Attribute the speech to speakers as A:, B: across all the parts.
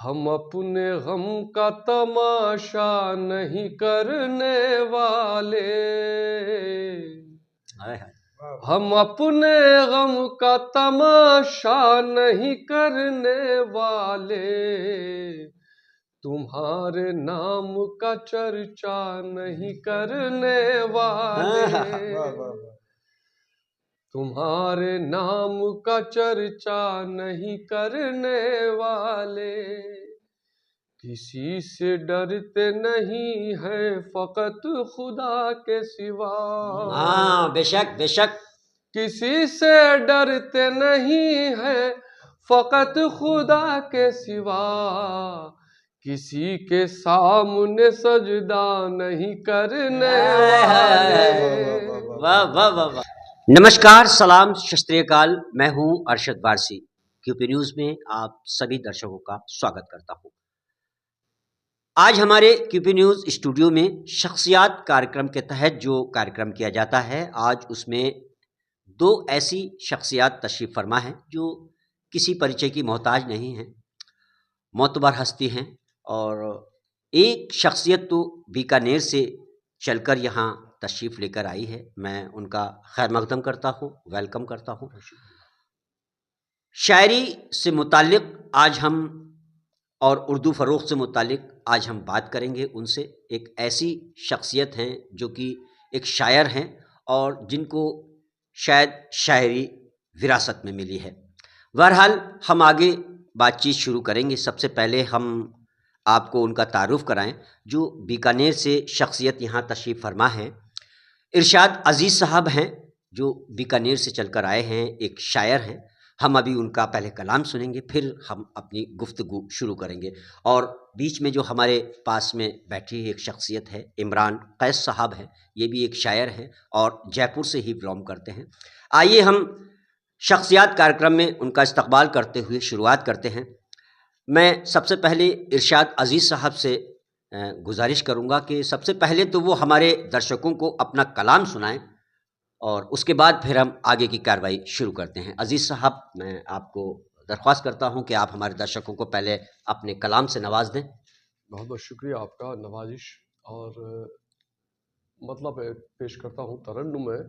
A: ہم اپنے غم کا تماشا نہیں کرنے والے، ہم اپنے غم کا تماشا نہیں کرنے والے، تمہارے نام کا چرچا نہیں کرنے والے، تمہارے نام کا چرچا نہیں کرنے والے، کسی سے ڈرتے نہیں ہیں فقط خدا کے سوا۔
B: ہاں بے شک بے شک،
A: کسی سے ڈرتے نہیں ہیں فقط خدا کے سوا، کسی کے سامنے سجدہ نہیں کرنے والے۔
B: واہ واہ واہ واہ۔ نمشکار، سلام، شت شری اکال، میں ہوں ارشد وارسی، کیو پی نیوز میں آپ سبھی درشکوں کا سواگت کرتا ہوں۔ آج ہمارے کیو پی نیوز اسٹوڈیو میں شخصیات کارکرم کے تحت جو کارکرم کیا جاتا ہے، آج اس میں دو ایسی شخصیات تشریف فرما ہیں جو کسی پریچے کی محتاج نہیں ہیں، معتبر ہستی ہیں، اور ایک شخصیت تو بیکانیر سے چل کر یہاں تشریف لے کر آئی ہے۔ میں ان کا خیر مقدم کرتا ہوں، ویلکم کرتا ہوں۔ شاعری سے متعلق آج ہم اور اردو فروغ سے متعلق آج ہم بات کریں گے ان سے۔ ایک ایسی شخصیت ہیں جو کہ ایک شاعر ہیں اور جن کو شاید شاعری وراثت میں ملی ہے۔ بہرحال ہم آگے بات چیت شروع کریں گے۔ سب سے پہلے ہم آپ کو ان کا تعارف کرائیں جو بیکانیر سے شخصیت یہاں تشریف فرما ہے۔ ارشاد عزیز صاحب ہیں جو بیکانیر سے چل کر آئے ہیں، ایک شاعر ہیں۔ ہم ابھی ان کا پہلے کلام سنیں گے، پھر ہم اپنی گفتگو شروع کریں گے۔ اور بیچ میں جو ہمارے پاس میں بیٹھی ایک شخصیت ہے، عمران قیس صاحب ہیں، یہ بھی ایک شاعر ہیں اور جے پور سے ہی بلانگ کرتے ہیں۔ آئیے ہم شخصیات کارکرم میں ان کا استقبال کرتے ہوئے شروعات کرتے ہیں۔ میں سب سے پہلے ارشاد عزیز صاحب سے گزارش کروں گا کہ سب سے پہلے تو وہ ہمارے درشکوں کو اپنا کلام سنائیں اور اس کے بعد پھر ہم آگے کی کارروائی شروع کرتے ہیں۔ عزیز صاحب، میں آپ کو درخواست کرتا ہوں کہ آپ ہمارے درشکوں کو پہلے اپنے کلام سے نواز دیں۔
A: بہت بہت شکریہ آپ کا نوازش، اور مطلب پیش کرتا ہوں، ترنم میں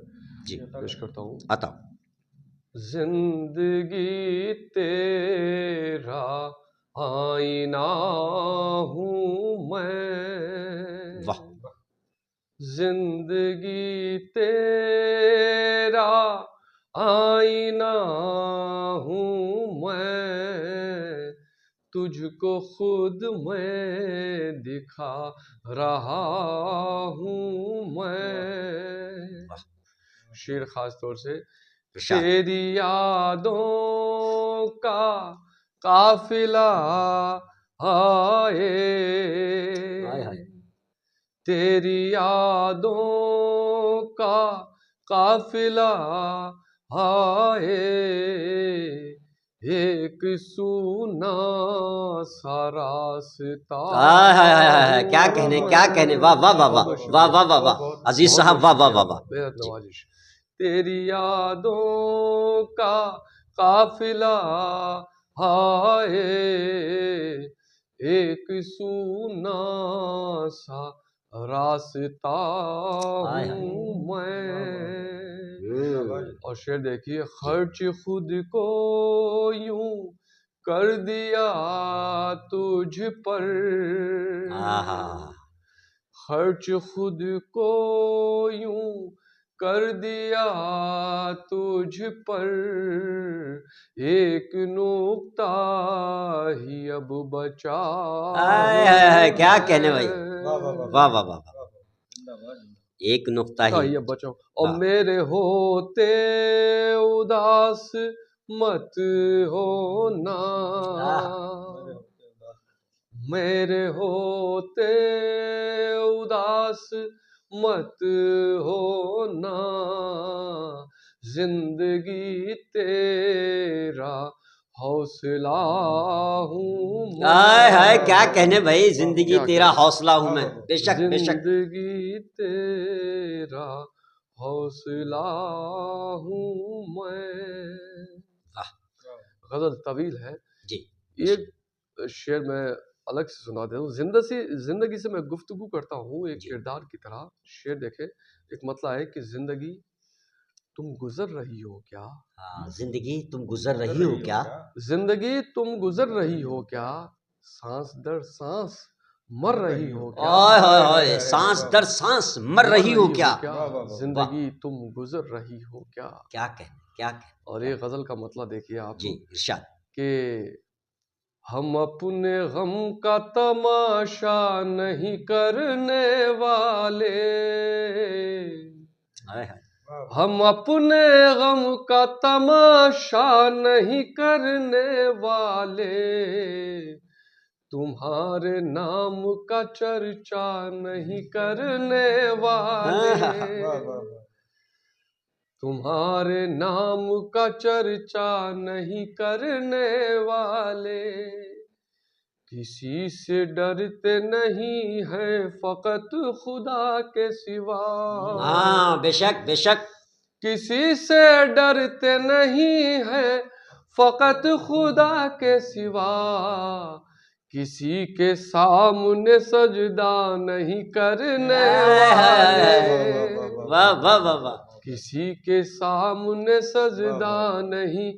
B: جی
A: پیش کرتا ہوں۔
B: عطا۔
A: زندگی تیرا آئینہ ہوں میں،
B: واہ،
A: زندگی تیرا آئینہ ہوں میں، تجھ کو خود میں دکھا رہا ہوں میں۔ شعر خاص طور سے تیری یادوں کا قافلہ آئے، تیری یادوں کا قافلہ آئے، ایک سونا سا راستہ۔
B: کیا کہنے کیا کہنے، واہ واہ واہ واہ واہ واہ واہ واہ، عزیز صاحب واہ واہ واہ واہ،
A: بےحد نوازش۔ تیری یادوں کا قافلہ آئے، ایک سونا سا راستہ ہوں میں۔ اور شعر دیکھیے، خرچ خود کو یوں کر دیا تجھ پر، خرچ خود کو یوں کر دیا تجھ پر، ایک نقطہ ہی اب بچا۔
B: کیا کہنے بھائی، واہ واہ واہ، ایک نقطہ ہی
A: بچاؤ۔ اور میرے ہوتے اداس مت ہونا، میرے ہوتے اداس مت ہونا، زندگی تیرا حوصلہ ہوں میں۔
B: کیا کہنے بھائی، زندگی تیرا حوصلہ ہوں میں، بے شک بے شک۔
A: زندگی تیرا حوصلہ ہوں میں۔ غزل طویل ہے
B: جی،
A: ایک شعر میں الگ سے سنا دیتا ہوں. زندگی سے میں گفتگو کرتا ہوں ایک کردار کی طرح. شعر دیکھیں, ایک مطلب ہے کہ زندگی تم گزر رہی ہو کیا,
B: زندگی تم گزر رہی ہو کیا,
A: زندگی تم گزر رہی ہو کیا, سانس در سانس مر رہی ہو کیا,
B: آئے ہائے ہائے, سانس در سانس مر رہی ہو کیا,
A: زندگی تم گزر رہی ہو کیا.
B: کیا کہنے, کیا کہنے.
A: اور یہ غزل کا مطلب دیکھیے آپ
B: جی ارشاد.
A: کہ ہم اپنے غم کا تماشا نہیں کرنے والے, ہم اپنے غم کا تماشا نہیں کرنے والے, تمہارے نام کا چرچا نہیں کرنے والے, تمہارے نام کا چرچا نہیں کرنے والے, کسی سے ڈرتے نہیں ہیں فقط خدا کے سوا.
B: ہاں بے شک بے شک.
A: کسی سے ڈرتے نہیں ہیں فقط خدا کے سوا, کسی کے سامنے سجدہ نہیں کرنے والے,
B: واہ واہ واہ واہ.
A: کسی کے سامنے سجدہ نہیں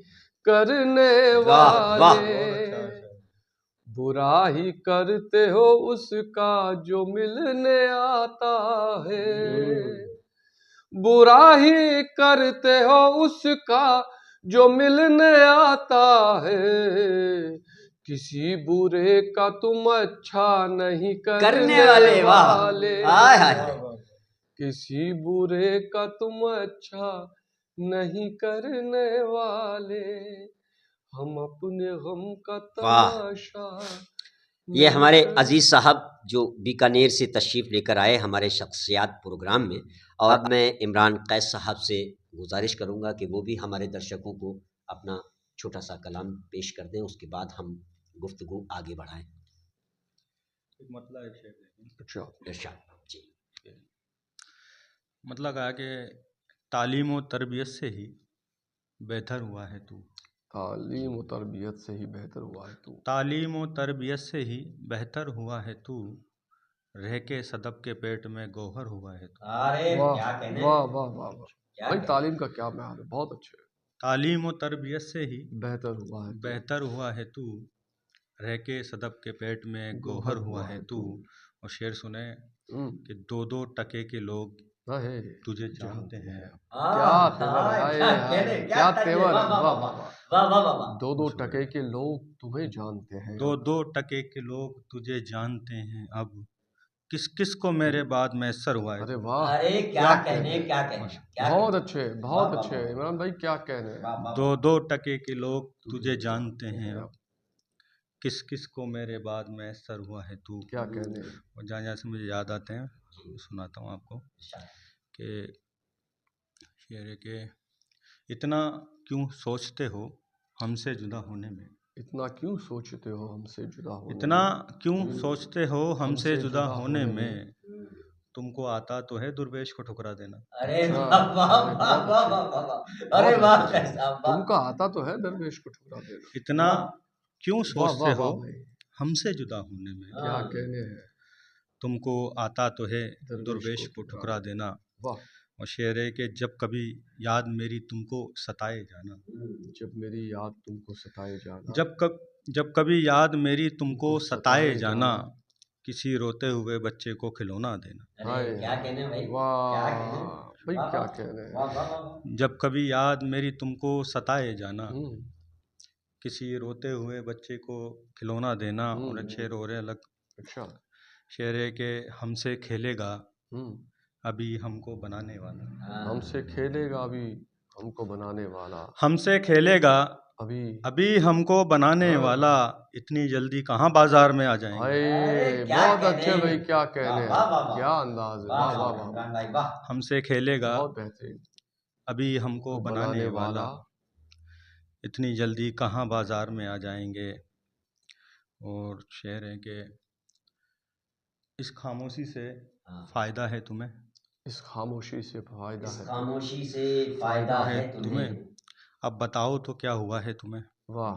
A: کرنے والے, برا ہی کرتے ہو اس کا جو ملنے آتا ہے, برا ہی کرتے ہو اس کا جو ملنے آتا ہے, کسی برے کا تم اچھا نہیں کرنے والے, کسی برے کا تم اچھا نہیں کرنے والے, ہم اپنے غم کا تماشا.
B: یہ ہمارے عزیز صاحب جو بیکانیر سے تشریف لے کر آئے ہمارے شخصیات پروگرام میں, اور میں عمران قیس صاحب سے گزارش کروں گا کہ وہ بھی ہمارے درشکوں کو اپنا چھوٹا سا کلام پیش کر دیں, اس کے بعد ہم گفتگو آگے بڑھائیں. جی
C: مطلب کہا کہ تعلیم و تربیت سے ہی بہتر ہوا ہے تو,
A: تعلیم و تربیت سے ہی بہتر ہوا ہے تو,
C: تعلیم و تربیت سے ہی بہتر ہوا ہے تو, رہ کے صدف کے پیٹ میں گوہر ہوا ہے تو.
A: واہ واہ واہ بھائی, تعلیم کا کیا معیار ہے, بہت اچھے.
C: تعلیم و تربیت سے ہی
A: بہتر ہوا ہے
C: تو, رہ کے صدف کے پیٹ میں گوہر ہوا ہے تو. اور شعر سنے کہ 2 ٹکے کے لوگ تجھے جانتے ہیں.
A: کیا تیور ہے, واہ واہ. 2 ٹکے کے لوگ تمہیں جانتے ہیں,
C: 2 ٹکے کے لوگ تجھے جانتے ہیں, اب کس کس کو میرے بعد میسر ہوا ہے.
A: ارے واہ,
B: کیا کہنے, کیا کہنے.
A: بہت اچھے بہت اچھے عمران بھائی, کیا کہنے.
C: 2 ٹکے کے لوگ تجھے جانتے ہیں, اب کس کس کو میرے بعد میسر ہوا ہے تو.
A: کیا کہنے.
C: اور جہاں سے مجھے یاد آتے ہیں سناتا ہوں آپ کو کہ شعر ہے کہ اتنا کیوں سوچتے ہو ہم سے جدا ہونے میں,
A: اتنا کیوں سوچتے ہو ہم سے جدا ہونے میں,
C: اتنا کیوں سوچتے ہو ہم سے جدا ہونے میں, تم کو آتا تو ہے درویش کو ٹھکرا دینا.
A: تم کو آتا تو ہے درویش کو ٹھکرا دینا.
C: اتنا کیوں سوچتے ہو ہم سے جدا ہونے میں,
A: کیا کہنے ہیں,
C: تم کو آتا تو ہے درویش کو ٹھکرا دینا. اور شعر ہے کہ جب کبھی یاد میری تم کو ستائے جانا,
A: جب میری یاد تم کو ستائے جانا,
C: جب کبھی یاد میری تم کو ستائے جانا, کسی روتے ہوئے بچے کو کھلونا دینا.
B: کیا کہنے بھائی,
A: بھائی کیا کہنے.
C: جب کبھی یاد میری تم کو ستائے جانا, کسی روتے ہوئے بچے کو کھلونا دینا. اور اچھے رو رہے الگ. شعر ہے کہ ہم سے کھیلے گا ابھی ہم کو بنانے والا,
A: ہم سے کھیلے گا ابھی ہم کو بنانے والا,
C: ہم سے کھیلے گا ابھی ہم کو بنانے والا, اتنی جلدی کہاں بازار میں آ جائیں گے.
A: بہت اچھے بھائی, کیا کہنے, کیا انداز ہے, واہ واہ واہ.
C: ہم سے کھیلے گا
A: بہت بہترین,
C: ابھی ہم کو بنانے والا, اتنی جلدی کہاں بازار میں آ جائیں گے. اور شعر ہے کہ اس خاموشی سے فائدہ ہے تمہیں,
A: اس خاموشی سے فائدہ ہے,
B: اس خاموشی سے فائدہ ہے تمہیں,
C: اب بتاؤ تو کیا ہوا ہے تمہیں.
A: واہ.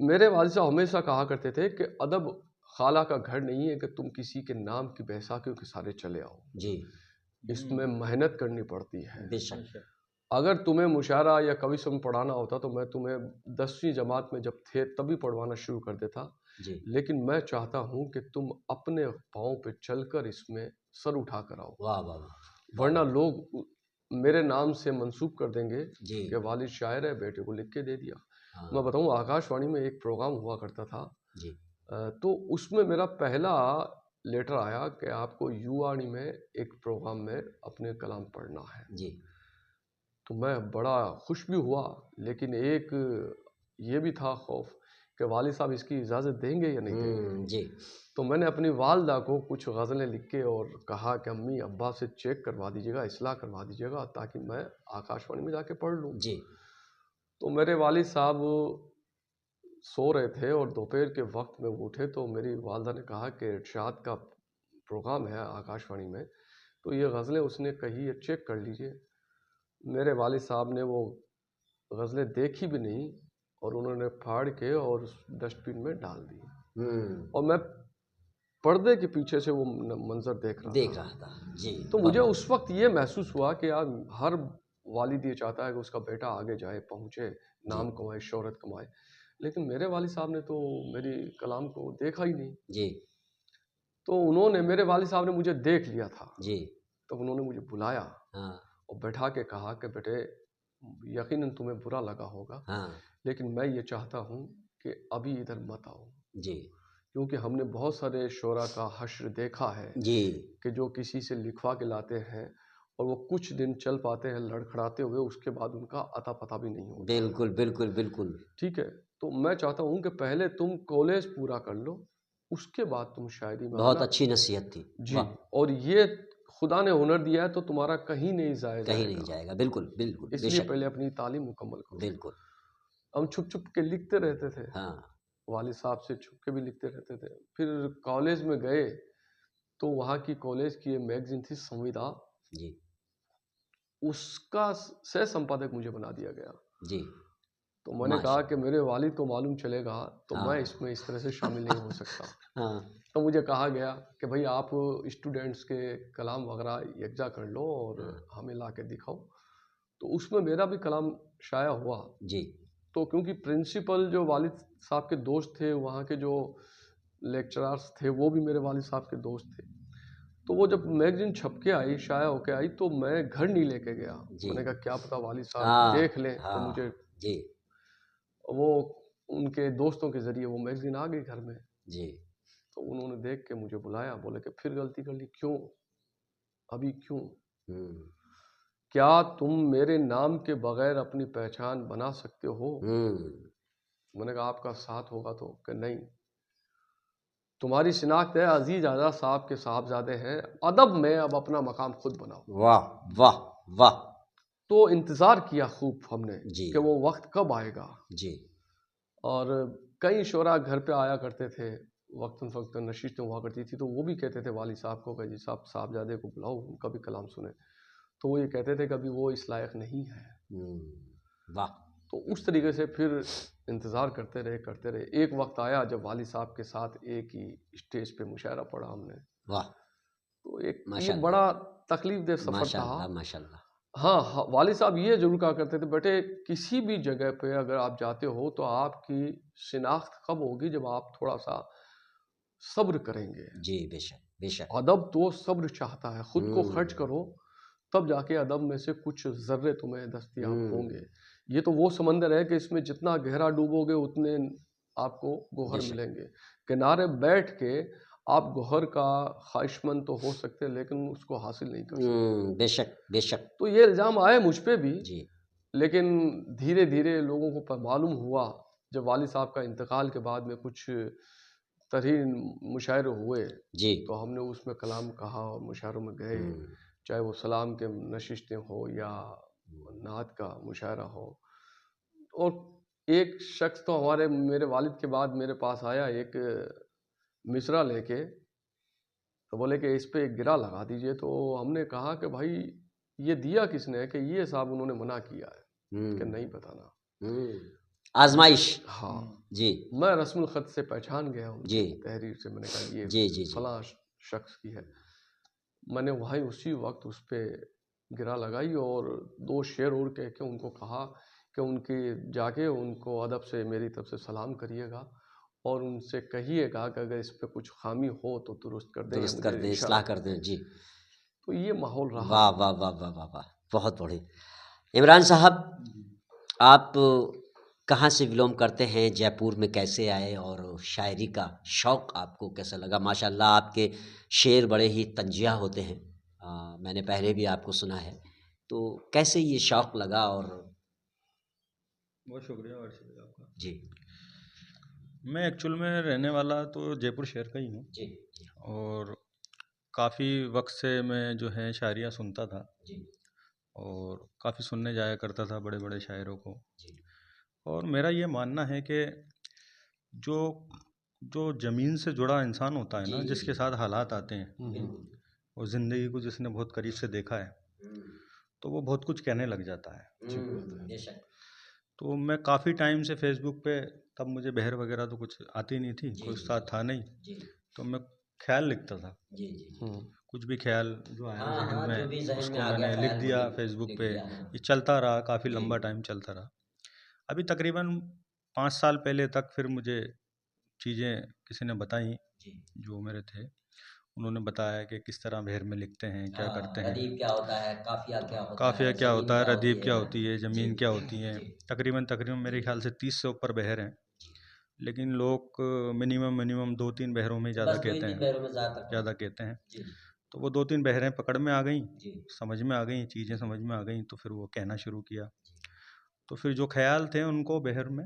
A: میرے والد صاحب ہمیشہ کہا کرتے تھے کہ ادب خالہ کا گھر نہیں ہے کہ تم کسی کے نام کی بیساکھیوں کے سارے چلے آؤ.
B: جی
A: اس میں محنت کرنی پڑتی ہے.
B: بے شک.
A: اگر تمہیں مشاعرہ یا کوئی سم پڑھانا ہوتا تو میں تمہیں 10ویں جماعت میں جب تھے تبھی پڑھوانا شروع کر دیتا.
B: جی
A: لیکن میں چاہتا ہوں کہ تم اپنے پاؤں پہ چل کر اس میں سر اٹھا کر آؤ.
B: واہ واہ واہ.
A: ورنہ لوگ میرے نام سے منسوب کر دیں گے
B: جی
A: کہ والد شاعر ہے، بیٹے کو لکھ کے دے دیا.
B: ہاں.
A: میں بتاؤں آکاش وانی میں ایک پروگرام ہوا کرتا تھا،
B: جی
A: تو اس میں میرا پہلا لیٹر آیا کہ آپ کو یووانی میں ایک پروگرام میں اپنے کلام پڑھنا ہے.
B: جی
A: تو میں بڑا خوش بھی ہوا، لیکن ایک یہ بھی تھا خوف کہ والد صاحب اس کی اجازت دیں گے یا نہیں دیں گے.
B: جی
A: تو میں نے اپنی والدہ کو کچھ غزلیں لکھ کے اور کہا کہ امی ابا سے چیک کروا دیجیے گا، اصلاح کروا دیجیے گا تاکہ میں آکاش وانی میں جا کے پڑھ لوں.
B: جی
A: تو میرے والد صاحب سو رہے تھے اور دوپہر کے وقت میں وہ اٹھے تو میری والدہ نے کہا کہ ارشاد کا پروگرام ہے آکاش وانی میں، تو یہ غزلیں اس نے کہی ہے چیک کر لیجئے. میرے والد صاحب نے وہ غزلیں دیکھی بھی نہیں اور انہوں نے پھاڑ کے اور ڈسٹ بن میں ڈال دی. اور میں پردے کے پیچھے سے وہ منظر دیکھ رہا
B: تھا. جی
A: تو مجھے اس وقت یہ محسوس ہوا کہ یار ہر والد یہ چاہتا ہے کہ اس کا بیٹا آگے جائے، پہنچے، نام کمائے، شہرت کمائے. لیکن میرے والد صاحب نے تو میری کلام کو دیکھا ہی نہیں.
B: جی
A: تو انہوں نے، میرے والد صاحب نے مجھے دیکھ لیا تھا.
B: جی
A: تب انہوں نے مجھے بلایا
B: ہاں
A: اور بیٹھا کے کہا کہ بیٹے یقیناً تمہیں برا لگا ہوگا،
B: ہاں
A: لیکن میں یہ چاہتا ہوں کہ ابھی ادھر مت آؤ،
B: جی
A: کیونکہ ہم نے بہت سارے شعراء کا حشر دیکھا ہے
B: جی
A: کہ جو کسی سے لکھوا کے لاتے ہیں اور وہ کچھ دن چل پاتے ہیں لڑکھڑاتے ہوئے، اس کے بعد ان کا اتا پتہ بھی نہیں ہوتا.
B: بالکل بالکل بالکل.
A: ٹھیک ہے، تو میں چاہتا ہوں کہ پہلے تم کالج پورا کر لو، اس کے بعد تم شاعری میں
B: بہت
A: آنا.
B: اچھی نصیحت تھی.
A: جی، اور یہ خدا نے ہنر دیا ہے تو تمہارا کہیں نہیں ضائع
B: کہیں
A: جائے
B: نہیں
A: گا،
B: جائے گا. بالکل بالکل.
A: اس
B: بے
A: لیے
B: شک.
A: پہلے اپنی تعلیم مکمل کرو.
B: بالکل.
A: ہم چھپ چھپ کے لکھتے رہتے تھے،
B: ہاں
A: والد صاحب سے چھپ کے بھی لکھتے رہتے تھے. پھر کالج میں گئے تو وہاں کی کالج کی ایک میگزین تھی سنویدا،
B: جی
A: اس کا سہ سمپادک مجھے بنا دیا گیا.
B: جی
A: تو میں نے کہا کہ میرے والد کو معلوم چلے گا تو
B: ہاں.
A: میں اس میں اس طرح سے شامل نہیں ہو سکتا.
B: ہاں
A: تو مجھے کہا گیا کہ بھائی آپ اسٹوڈنٹس کے کلام وغیرہ یکجا کر لو اور ہمیں لا کے دکھاؤ. تو اس میں میرا بھی کلام شائع ہوا.
B: جی
A: تو کیونکہ پرنسپل جو والد صاحب کے دوست تھے، وہاں کے جو لیکچرارز تھے وہ بھی میرے والد صاحب کے دوست تھے. تو وہ جب میگزین چھپ کے آئی، شائع ہو کے آئی، تو میں گھر نہیں لے کے گیا. میں نے کہا کیا پتا والد صاحب دیکھ لیں تو مجھے.
B: جی
A: وہ ان کے دوستوں کے ذریعے وہ میگزین آ گئی گھر میں.
B: جی
A: تو انہوں نے دیکھ کے مجھے بلایا، بولے کہ پھر غلطی کر لی، کیوں ابھی کیوں؟ کیا تم میرے نام کے بغیر اپنی پہچان بنا سکتے ہو؟ میں نے کہا آپ کا ساتھ ہوگا تو. کہ نہیں، تمہاری شناخت ہے عزیز اعلیٰ صاحب کے صاحبزادے ہیں، ادب میں اب اپنا مقام خود بناؤ.
B: واہ واہ واہ.
A: تو انتظار کیا خوب ہم نے
B: جی
A: کہ وہ وقت کب آئے گا.
B: جی
A: اور کئی شعراء گھر پہ آیا کرتے تھے، وقتاً فوقتاً نشستیں ہوا کرتی تھی، تو وہ بھی کہتے تھے والد صاحب کو کہ جی صاحب صاحبزادے کو بلاؤ، ان کا بھی کلام سنیں. تو وہ یہ کہتے تھے کہ ابھی وہ اس لائق نہیں ہے.
B: واہ.
A: تو اس طریقے سے پھر انتظار کرتے رہے. ایک وقت آیا جب والد صاحب کے ساتھ ایک ہی اسٹیج پہ مشاعرہ پڑھا ہم نے.
B: واہ.
A: تو ایک یہ بڑا تکلیف دہ سفر تھا.
B: ماشاء اللہ.
A: ہاں، والد صاحب یہ ضرور کہا کرتے تھے بیٹے کسی بھی جگہ پہ اگر آپ جاتے ہو تو آپ کی شناخت کب ہوگی؟ جب آپ تھوڑا سا صبر کریں گے.
B: جی بے شک بے شک.
A: ادب تو صبر چاہتا ہے، خود کو خرچ کرو تب جا کے ادب میں سے کچھ ذرے تمہیں دستیاب ہوں گے. یہ تو وہ سمندر ہے کہ اس میں جتنا گہرا ڈوبو گے اتنے آپ کو گوہر ملیں گے. کنارے بیٹھ کے آپ گوہر کا خواہش مند تو ہو سکتے لیکن اس کو حاصل نہیں کر سکتے.
B: بے شک بے شک.
A: تو یہ الزام آئے مجھ پہ بھی.
B: جی.
A: لیکن دھیرے دھیرے لوگوں کو معلوم ہوا جب والد صاحب کا انتقال کے بعد میں کچھ ترین مشاعرے ہوئے
B: جی
A: تو ہم نے اس میں کلام کہا اور مشاعروں میں گئے، چاہے وہ سلام کے نشستیں ہو یا نعت کا مشاعرہ ہو. اور ایک شخص تو میرے والد کے بعد میرے پاس آیا ایک مصرع لے کے، تو بولے کہ اس پہ ایک گرا لگا دیجئے. تو ہم نے کہا کہ بھائی یہ دیا کس نے؟ کہ یہ صاحب انہوں نے منع کیا ہے کہ نہیں بتانا.
B: آزمائش.
A: ہاں
B: جی
A: میں رسم الخط سے پہچان گیا ہوں
B: جی
A: تحریر سے. میں نے کہا یہ
B: جی جی جی
A: فلاں شخص کی ہے. میں نے وہیں اسی وقت اس پہ گرا لگائی اور 2 شعر اور کہہ کے ان کو کہا کہ ان کی جا کے ان کو ادب سے میری طرف سے سلام کریے گا اور ان سے کہیے گا کہ اگر اس پہ کچھ خامی ہو تو درست کر دیں یا
B: درست کر
A: مجھے
B: دیں،
A: اشارہ
B: اصلاح
A: کر
B: کر دیں. جی
A: تو یہ ماحول رہا.
B: واہ واہ واہ واہ واہ واہ، بہت بڑھیا. عمران صاحب، آپ کہاں سے بلونگ کرتے ہیں؟ جے پور میں کیسے آئے؟ اور شاعری کا شوق آپ کو کیسا لگا؟ ماشاء اللہ آپ کے شعر بڑے ہی طنجیہ ہوتے ہیں، میں نے پہلے بھی آپ کو سنا ہے. تو کیسے یہ شوق لگا؟ اور
C: بہت شکریہ آپ کا.
B: جی
C: میں ایکچول میں رہنے والا تو جے پور شہر کا ہی ہوں،
B: جی
C: اور کافی وقت سے میں جو ہے شاعریاں سنتا تھا
B: جی
C: اور کافی سننے جایا کرتا تھا بڑے بڑے شاعروں کو.
B: جی
C: اور میرا یہ ماننا ہے کہ جو جو زمین سے جڑا انسان ہوتا ہے نا، جس کے ساتھ حالات آتے ہیں اور زندگی کو جس نے بہت قریب سے دیکھا ہے، تو وہ بہت کچھ کہنے لگ جاتا ہے. تو میں کافی ٹائم سے فیس بک پہ، تب مجھے بہر وغیرہ تو کچھ آتی نہیں تھی، کوئی استاد تھا نہیں، تو میں خیال لکھتا تھا. کچھ بھی خیال جو آیا ذہن میں اس کو میں نے لکھ دیا فیس بک پہ. یہ چلتا رہا، کافی لمبا ٹائم چلتا رہا. ابھی تقریباً 5 سال پہلے تک پھر مجھے چیزیں کسی نے بتائیں، جو میرے تھے، انہوں نے بتایا کہ کس طرح بہر میں لکھتے ہیں، کیا کرتے ہیں،
B: ردیف کیا ہوتا ہے، قافیہ کیا ہوتا
C: قافیہ
B: ہے،
C: کیا
B: زمین
C: ہوتا ہے،
B: کیا
C: ردیف
B: ہوتی
C: کیا
B: ہے.
C: ہوتی ہے، زمین کیا ہوتی ہے. تقریباً میرے خیال سے 30 سے اوپر بہر ہیں، لیکن لوگ منیمم 2-3 بہروں میں زیادہ
B: بس 2 ہی
C: کہتے
B: 3
C: ہیں،
B: بہروں میں زیادہ
C: زیادہ کہتے ہیں.
B: جی
C: تو وہ 2-3 بہریں پکڑ میں آ گئیں،
B: جی
C: سمجھ میں آ گئیں، چیزیں سمجھ میں آ گئیں، تو پھر وہ کہنا شروع کیا. تو پھر جو خیال تھے ان کو بہر میں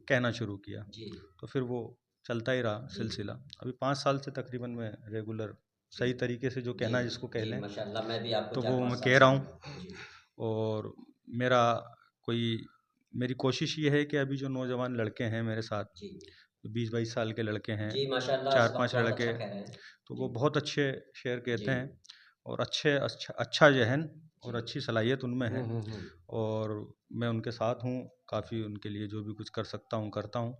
C: کہنا شروع کیا.
B: جی
C: تو پھر وہ چلتا ہی رہا سلسلہ. ابھی 5 سال سے تقریباً میں ریگولر صحیح طریقے سے جو کہنا جس کو کہہ لیں،
B: ماشاءاللہ میں بھی آپ کو
C: تو
B: 4
C: وہ
B: 5
C: میں
B: سال
C: کہہ
B: سے
C: رہا ہوں. اور میری کوشش یہ ہے کہ ابھی جو نوجوان لڑکے ہیں میرے ساتھ،
B: جی
C: 20-22 سال کے لڑکے ہیں،
B: جی ماشاءاللہ اس وقت
C: 4-5
B: بہت
C: لڑکے،
B: اچھا کہہ رہے ہیں.
C: تو وہ بہت اچھے شعر کہتے
B: جی
C: ہیں اور اچھا ذہن اور اچھی صلاحیت ان میں ہے. اور میں ان کے ساتھ ہوں، کافی ان کے لیے جو بھی کچھ کر سکتا ہوں کرتا ہوں.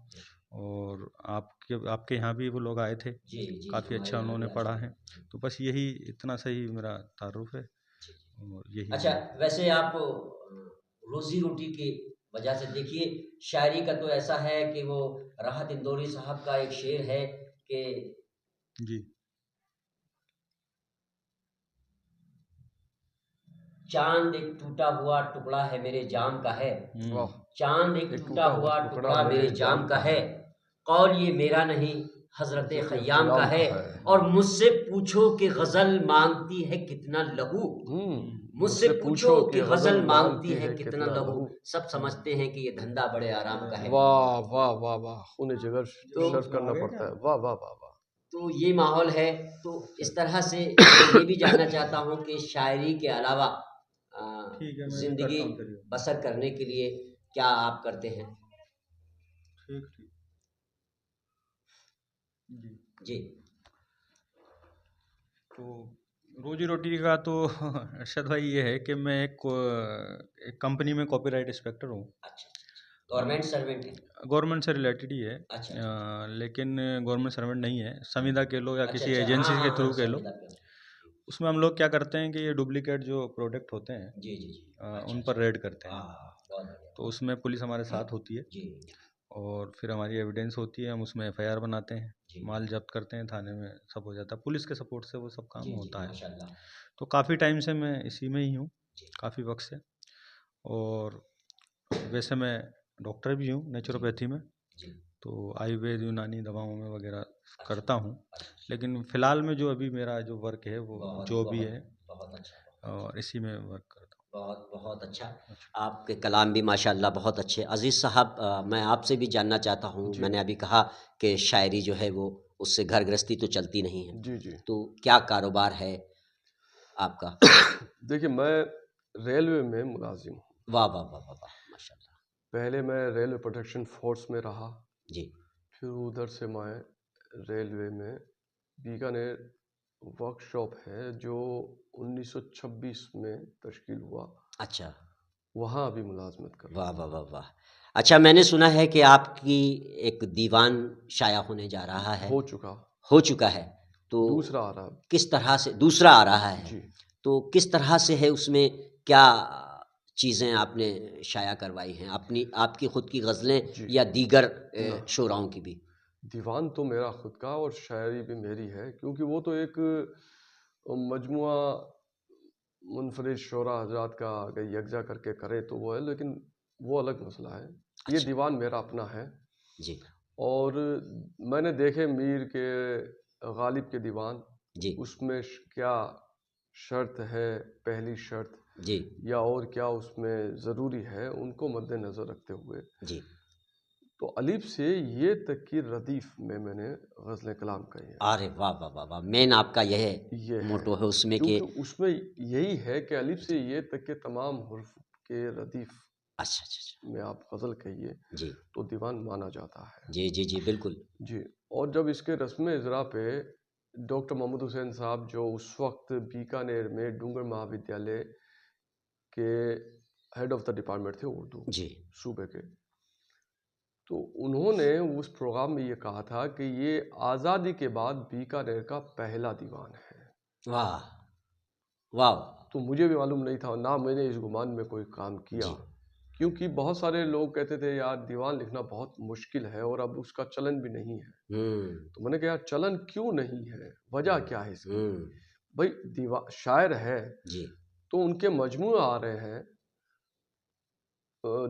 C: اور آپ کے یہاں بھی وہ لوگ آئے تھے،
B: جی جی
C: کافی
B: ہمارے
C: اچھا
B: یہاں
C: انہوں
B: بھی
C: نے
B: آ
C: پڑھا
B: چکے
C: ہے.
B: ہیں.
C: تو بس یہی اتنا صحیح میرا تعارف ہے. اور یہی
B: اچھا، ویسے آپ روزی روٹی کی وجہ سے دیکھیے، شاعری کا تو ایسا ہے کہ وہ راحت اندوری صاحب کا ایک شعر ہے کہ
C: جی
B: چاند ایک ٹوٹا ہوا ٹکڑا ہے میرے جام کا ہے،
A: واہ.
B: چاند ایک ٹوٹا ہوا ٹکڑا میرے جام کا ہے، قول یہ میرا نہیں حضرت خیام کا ہے. اور مجھ سے پوچھو کہ غزل مانگتی ہے کتنا لہو، مجھ سے پوچھو کہ غزل مانگتی ہے کتنا لہو، سب سمجھتے ہیں کہ یہ دھندا بڑے آرام کا ہے.
A: واہ واہ واہ واہ، خون جگر صرف کرنا پڑتا ہے. واہ واہ واہ واہ.
B: تو یہ ماحول ہے. تو اس طرح سے میں یہ بھی جاننا چاہتا ہوں کہ شاعری کے علاوہ زندگی بسر کرنے کے لیے کیا آپ کرتے ہیں؟ جی
C: تو روزی روٹی کا تو ارشد بھائی یہ ہے کہ میں ایک کمپنی میں کاپی رائٹ انسپیکٹر ہوں.
B: اچھا، گورنمنٹ سروینٹ ہے؟
C: گورنمنٹ سے ریلیٹڈ ہی ہے، لیکن گورنمنٹ سروینٹ نہیں ہے. سمویدھا کہہ لو یا کسی ایجنسی کے تھرو کہہ لو. اس میں ہم لوگ کیا کرتے ہیں کہ یہ ڈپلیکیٹ جو پروڈکٹ ہوتے ہیں
B: جی جی
C: ان پر ریڈ کرتے ہیں. تو اس میں پولیس ہمارے ساتھ ہوتی ہے
B: جی
C: اور پھر ہماری ایویڈنس ہوتی ہے، ہم اس میں ایف آئی آر بناتے ہیں، مال ضبط کرتے ہیں، تھانے میں سب ہو جاتا ہے. پولیس کے سپورٹ سے وہ سب کام ہوتا ہے. تو کافی ٹائم سے میں اسی میں ہی ہوں، کافی وقت سے. اور ویسے میں ڈاکٹر بھی ہوں نیچروپیتھی میں، تو آیوروید یونانی دواؤں میں وغیرہ کرتا ہوں. لیکن فی الحال میں جو ابھی میرا جو ورک ہے وہ جو بھی ہے، اور اسی میں ورک کرتا ہوں.
B: بہت اچھا. آپ کے کلام بھی ماشاءاللہ بہت اچھے. عزیز صاحب، میں آپ سے بھی جاننا چاہتا ہوں، میں نے ابھی کہا کہ شاعری جو ہے وہ اس سے گھر گرہستی تو چلتی نہیں ہے،
A: جی جی.
B: تو کیا کاروبار ہے آپ کا؟
A: دیکھیے میں ریلوے میں ملازم ہوں.
B: واہ واہ واہ واہ واہ ماشاءاللہ.
A: پہلے میں ریلوے پروٹیکشن فورس میں رہا،
B: جی
A: پھر ادھر سے میں ریلوے میں بیکانیر ورک شاپ ہے جو 1926 میں تشکیل ہوا.
B: اچھا
A: وہاں بھی ملازمت کر رہا ہوں۔
B: واہ واہ واہ واہ. اچھا، میں نے سنا ہے کہ آپ کی ایک دیوان شائع ہونے جا رہا ہے. ہو چکا ہے. تو
A: دوسرا آ رہا
B: کس طرح سے دوسرا آ رہا ہے؟
A: جی.
B: تو کس طرح سے ہے، اس میں کیا چیزیں آپ نے شائع کروائی ہیں؟ آپ کی خود کی غزلیں
A: جی.
B: یا دیگر شعراؤں کی بھی؟
A: دیوان تو میرا خود کا اور شاعری بھی میری ہے، کیونکہ وہ تو ایک مجموعہ منفرد شعراء حضرات کا اگر یکجا کر کے کرے تو وہ ہے، لیکن وہ الگ مسئلہ ہے. یہ
B: اچھا.
A: دیوان میرا اپنا ہے.
B: جی
A: اور میں نے دیکھے میر کے غالب کے دیوان،
B: جی
A: اس میں کیا شرط ہے، پہلی شرط
B: جی
A: یا اور کیا اس میں ضروری ہے، ان کو مد نظر رکھتے ہوئے
B: جی.
A: تو الف سے یہ تک کی ردیف میں نے غزل کلام کہی ہے.
B: ارے واہ واہ واہ واہ. مین آپ کا یہ
A: یہ
B: موٹو ہے اس میں کہ
A: کیونکہ اس میں یہی ہے کہ الف سے یہ تک کے تمام حروف کے ردیف
B: اچھا اچھا اچھا.
A: میں آپ غزل کہیے
B: جی
A: تو دیوان مانا جاتا ہے.
B: جی جی جی بالکل.
A: جی. اور جب اس کے رسم اجرا پہ ڈاکٹر محمد حسین صاحب جو اس وقت بیکانیر میں ڈونگر مہا ودیالیہ کے ہیڈ آف دا ڈپارٹمنٹ تھے اردو
B: جی
A: صوبے کے، تو انہوں نے اس پروگرام میں یہ کہا تھا کہ یہ آزادی کے بعد بیکانیر کا پہلا دیوان ہے.
B: واہ واہ.
A: تو مجھے بھی معلوم نہیں تھا، نہ میں نے اس گمان میں کوئی کام کیا،
B: جی
A: کیونکہ بہت سارے لوگ کہتے تھے یار دیوان لکھنا بہت مشکل ہے اور اب اس کا چلن بھی نہیں ہے. تو میں نے کہا یار چلن کیوں نہیں ہے، وجہ کیا ہے اس کی؟ بھائی شاعر ہے
B: جی
A: تو ان کے مجموعے آ رہے ہیں،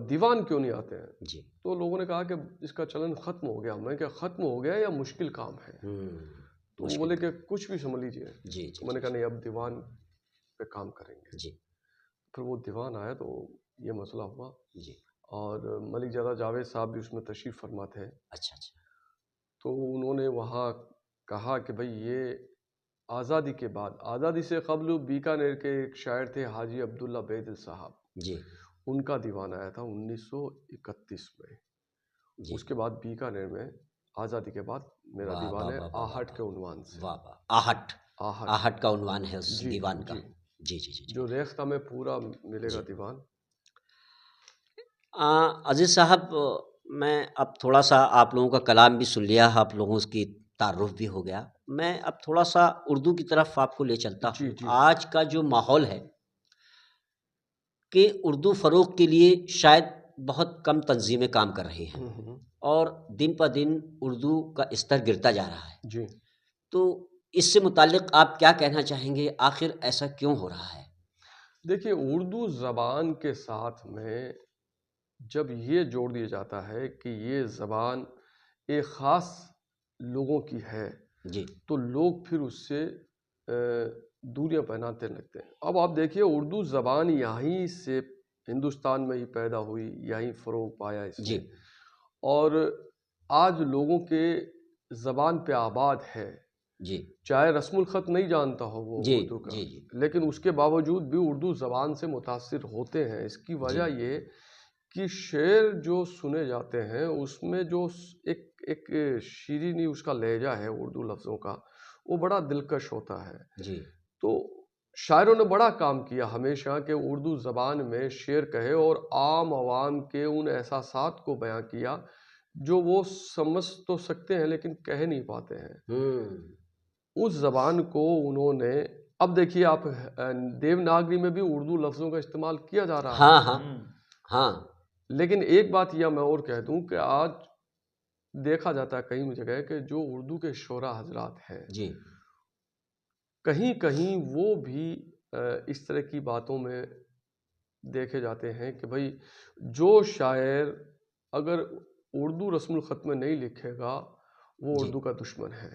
A: دیوان کیوں نہیں آتے ہیں؟
B: جی.
A: تو لوگوں نے کہا کہ اس کا چلن ختم ہو گیا. میں نے کہا ختم ہو گیا یا مشکل کام ہے؟ تو وہ بولے کہ کچھ بھی سمجھ لیجیے.
B: جی
A: تو میں نے کہا نہیں، اب دیوان پہ کام کریں گے.
B: جی
A: پھر وہ دیوان آیا تو یہ مسئلہ ہوا.
B: جی.
A: اور ملک زیادہ جاوید صاحب بھی اس میں تشریف فرما تھے.
B: اچھا اچھا.
A: تو انہوں نے وہاں کہا کہ بھئی یہ آزادی کے بعد، آزادی سے قبل بیکانیر کے ایک شاعر تھے حاجی عبداللہ بیدل صاحب،
B: جی
A: ان کا دیوان آیا تھا 1931 میں.
B: جی.
A: اس کے بعد بیکانیر میں آزادی کے بعد میرا
B: واہ
A: دیوان
B: واہ
A: ہے
B: واہ واہ
A: آہٹ
B: واہ.
A: کے عنوان سے.
B: واہ واہ. آہٹ.
A: آہٹ
B: آہٹ کا عنوان ہے اس
A: جی
B: دیوان کا.
A: جی
B: جی جی جی.
A: جو ریختہ میں پورا ملے گا
B: جی.
A: دیوان.
B: عزیز صاحب، میں اب تھوڑا سا آپ لوگوں کا کلام بھی سن لیا، آپ لوگوں کی تعارف بھی ہو گیا. میں اب تھوڑا سا اردو کی طرف آپ کو لے چلتا
A: جی
B: ہوں.
A: جی.
B: آج کا جو ماحول ہے کہ اردو فروغ کے لیے شاید بہت کم تنظیمیں کام کر رہی ہیں اور دن پہ دن اردو کا استر گرتا جا رہا ہے.
A: جی.
B: تو اس سے متعلق آپ کیا کہنا چاہیں گے؟ آخر ایسا کیوں ہو رہا ہے؟
A: دیکھیے، اردو زبان کے ساتھ میں جب یہ جوڑ دیا جاتا ہے کہ یہ زبان ایک خاص لوگوں کی ہے
B: جی
A: تو لوگ پھر اس سے دوریاں پہناتے لگتے ہیں. اب آپ دیکھیے، اردو زبان یہیں سے ہندوستان میں ہی پیدا ہوئی، یہیں فروغ پایا اس
B: جی
A: نے، اور آج لوگوں کے زبان پہ آباد ہے.
B: جی
A: چاہے رسم الخط نہیں جانتا ہو وہ
B: جی
A: اردو کا،
B: جی جی
A: لیکن اس کے باوجود بھی اردو زبان سے متاثر ہوتے ہیں. اس کی
B: جی
A: وجہ یہ کہ شعر جو سنے جاتے ہیں اس میں جو ایک شیرینی اس کا لہجہ ہے اردو لفظوں کا، وہ بڑا دلکش ہوتا ہے.
B: جی
A: تو شاعروں نے بڑا کام کیا ہمیشہ کہ اردو زبان میں شعر کہے اور عام عوام کے ان احساسات کو بیان کیا جو وہ سمجھ تو سکتے ہیں لیکن کہہ نہیں پاتے ہیں. اس زبان کو انہوں نے، اب دیکھیے آپ دیوناگری میں بھی اردو لفظوں کا استعمال کیا جا رہا ہے.
B: ہاں ہاں ہاں.
A: لیکن ایک بات یہ میں اور کہہ دوں کہ آج دیکھا جاتا ہے کئی جگہ کہ جو اردو کے شعراء حضرات ہیں
B: جی
A: کہیں کہیں وہ بھی اس طرح کی باتوں میں دیکھے جاتے ہیں کہ بھئی جو شاعر اگر اردو رسم الخط میں نہیں لکھے گا وہ
B: جی
A: اردو کا دشمن ہے.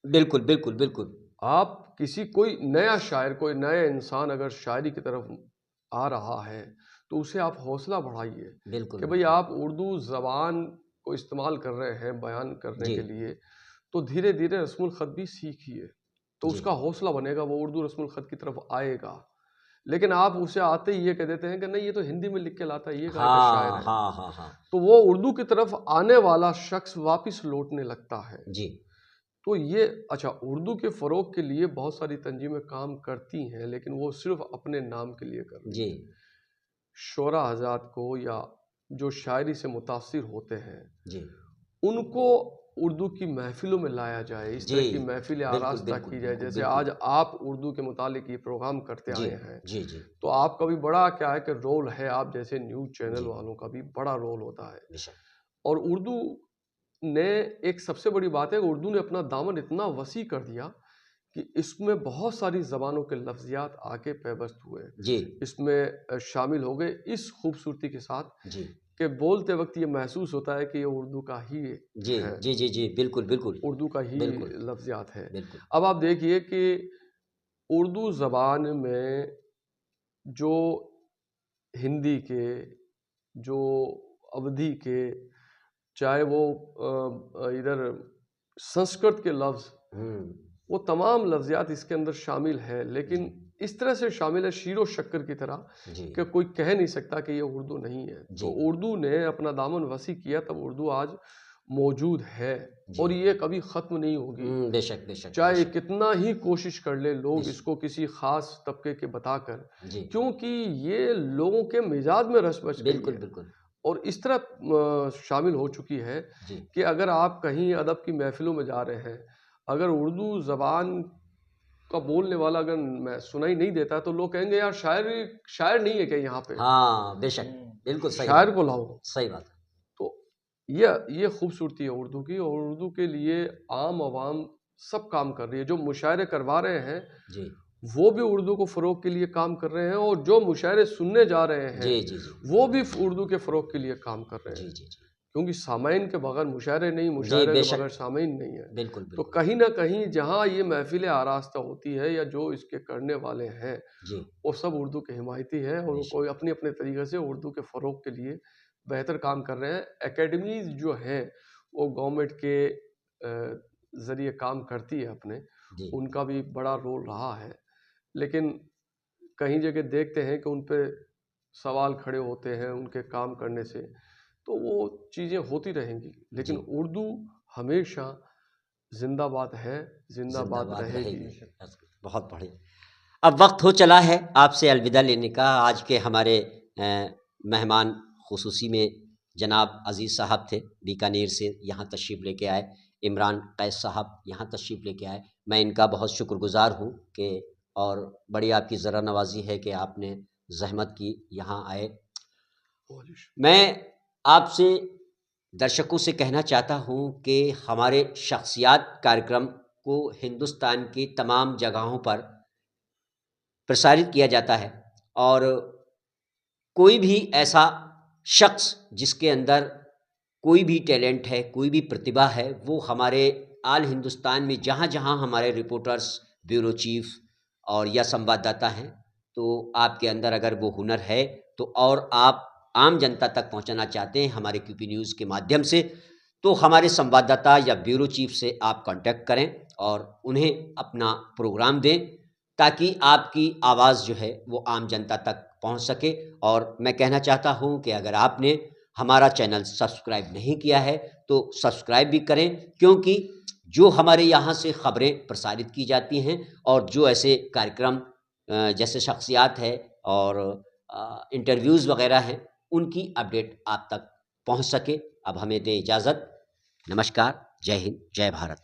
B: بالکل بالکل بالکل.
A: آپ کوئی نیا شاعر، کوئی نیا انسان اگر شاعری کی طرف آ رہا ہے تو اسے آپ حوصلہ بڑھائیے
B: بالکل
A: کہ بھئی آپ اردو زبان کو استعمال کر رہے ہیں بیان کرنے
B: جی
A: کے لیے، تو دھیرے دھیرے رسم الخط بھی سیکھیے تو اس
B: جی
A: کا حوصلہ بنے گا، وہ اردو رسم الخط کی طرف آئے گا. لیکن آپ اسے آتے ہی یہ کہہ دیتے ہیں کہ نہیں یہ تو ہندی میں لکھ کے لاتا ہے، یہ کہا کہ شاعر
B: ہاں
A: ہے،
B: ہاں ہاں ہاں.
A: تو وہ اردو کی طرف آنے والا شخص واپس لوٹنے لگتا ہے.
B: جی
A: تو یہ اچھا، اردو کے فروغ کے لیے بہت ساری تنظیمیں کام کرتی ہیں لیکن وہ صرف اپنے نام کے لیے کر رہی
B: جی
A: ہیں. شعراء حضرات کو یا جو شاعری سے متاثر ہوتے ہیں
B: جی
A: ان کو اردو کی محفلوں میں لایا جائے، اس طرح کی محفلیں آراستہ کی جائے. جیسے آج آپ اردو کے متعلق یہ پروگرام کرتے آئے ہیں،
B: جی جی
A: تو آپ کا بھی بڑا کیا ہے کہ رول ہے، آپ جیسے نیوز چینل والوں کا بھی بڑا رول ہوتا ہے. اور اردو نے ایک سب سے بڑی بات ہے کہ اردو نے اپنا دامن اتنا وسیع کر دیا کہ اس میں بہت ساری زبانوں کے لفظیات آ کے پیوست ہوئے،
B: جی
A: اس میں شامل ہو گئے اس خوبصورتی کے ساتھ
B: جی
A: کہ بولتے وقت یہ محسوس ہوتا ہے کہ یہ اردو کا ہی
B: جی
A: ہے،
B: جی جی جی بالکل بالکل
A: اردو کا ہی
B: بالکل
A: لفظیات ہے.
B: بالکل.
A: اب آپ دیکھیے کہ اردو زبان میں جو ہندی کے، جو اودھی کے، چاہے وہ ادھر سنسکرت کے لفظ، وہ تمام لفظیات اس کے اندر شامل ہے، لیکن اس طرح سے شامل ہے شیر و شکر کی طرح کہ کوئی کہہ نہیں سکتا کہ یہ اردو نہیں ہے. تو اردو نے اپنا دامن وسیع کیا، تب اردو آج موجود ہے اور یہ کبھی ختم نہیں ہوگی.
B: بے شک بے شک.
A: چاہے کتنا ہی کوشش کر لے لوگ اس کو کسی خاص طبقے کے بتا کر، کیونکہ یہ لوگوں کے مزاج میں رس بس گئی ہے.
B: بالکل بالکل. اور
A: اس طرح شامل ہو چکی ہے کہ اگر آپ کہیں ادب کی محفلوں میں جا رہے ہیں، اگر اردو زبان کا بولنے والا اگر میں سنائی نہیں دیتا تو لوگ کہیں گے یار شاعر نہیں ہے کہ یہاں پہ.
B: ہاں بے شک بالکل صحیح.
A: شاعر کو لاؤ.
B: صحیح بات.
A: تو یہ خوبصورتی ہے اردو کی، اور اردو کے لیے عام عوام سب کام کر رہی ہے. جو مشاعرے کروا رہے ہیں وہ بھی اردو کو فروغ کے لیے کام کر رہے ہیں، اور جو مشاعرے سننے جا رہے ہیں وہ بھی اردو کے فروغ کے لیے کام کر رہے ہیں. کیونکہ سامعین کے بغیر مشاعرے نہیں، مشاعرے کے بغیر سامعین نہیں ہے.
B: بالکل.
A: تو کہیں نہ کہیں جہاں یہ محفلیں آراستہ ہوتی ہے یا جو اس کے کرنے والے ہیں وہ سب اردو کے حمایتی ہے، اور وہ کوئی اپنے اپنے طریقے سے اردو کے فروغ کے لیے بہتر کام کر رہے ہیں. اکیڈمیز جو ہیں وہ گورنمنٹ کے ذریعے کام کرتی ہے اپنے، ان کا بھی بڑا رول رہا ہے، لیکن کہیں جگہ دیکھتے ہیں کہ ان پہ سوال کھڑے ہوتے ہیں ان کے کام کرنے سے. تو وہ چیزیں ہوتی رہیں گی، لیکن اردو ہمیشہ زندہ باد ہے، زندہ باد رہے گی.
B: بہت بڑھیا. اب وقت ہو چلا ہے آپ سے الوداع لینے کا. آج کے ہمارے مہمان خصوصی میں جناب عزیز صاحب تھے، بیکانیر سے یہاں تشریف لے کے آئے. عمران قیس صاحب یہاں تشریف لے کے آئے. میں ان کا بہت شکر گزار ہوں کہ اور بڑی آپ کی ذرا نوازی ہے کہ آپ نے زحمت کی یہاں آئے. میں آپ سے درشکوں سے کہنا چاہتا ہوں کہ ہمارے شخصیات کارکرم کو ہندوستان کی تمام جگہوں پر پرسارت کیا جاتا ہے، اور کوئی بھی ایسا شخص جس کے اندر کوئی بھی ٹیلنٹ ہے، کوئی بھی پرتبھا ہے، وہ ہمارے آل ہندوستان میں جہاں جہاں ہمارے رپورٹرز، بیورو چیف اور یا سنوادداتا ہیں، تو آپ کے اندر اگر وہ ہنر ہے تو اور آپ عام جنتا تک پہنچانا چاہتے ہیں ہمارے کیو پی نیوز کے مادھیم سے، تو ہمارے سنوادداتا یا بیورو چیف سے آپ کانٹیکٹ کریں اور انہیں اپنا پروگرام دیں تاکہ آپ کی آواز جو ہے وہ عام جنتا تک پہنچ سکے. اور میں کہنا چاہتا ہوں کہ اگر آپ نے ہمارا چینل سبسکرائب نہیں کیا ہے تو سبسکرائب بھی کریں، کیونکہ جو ہمارے یہاں سے خبریں پرسارت کی جاتی ہیں اور جو ایسے کارکرم جیسے شخصیات ہے اور انٹرویوز وغیرہ ہیں، ان کی اپڈیٹ آپ تک پہنچ سکے. اب ہمیں دیں اجازت. نمسکار. جے ہند. جے بھارت.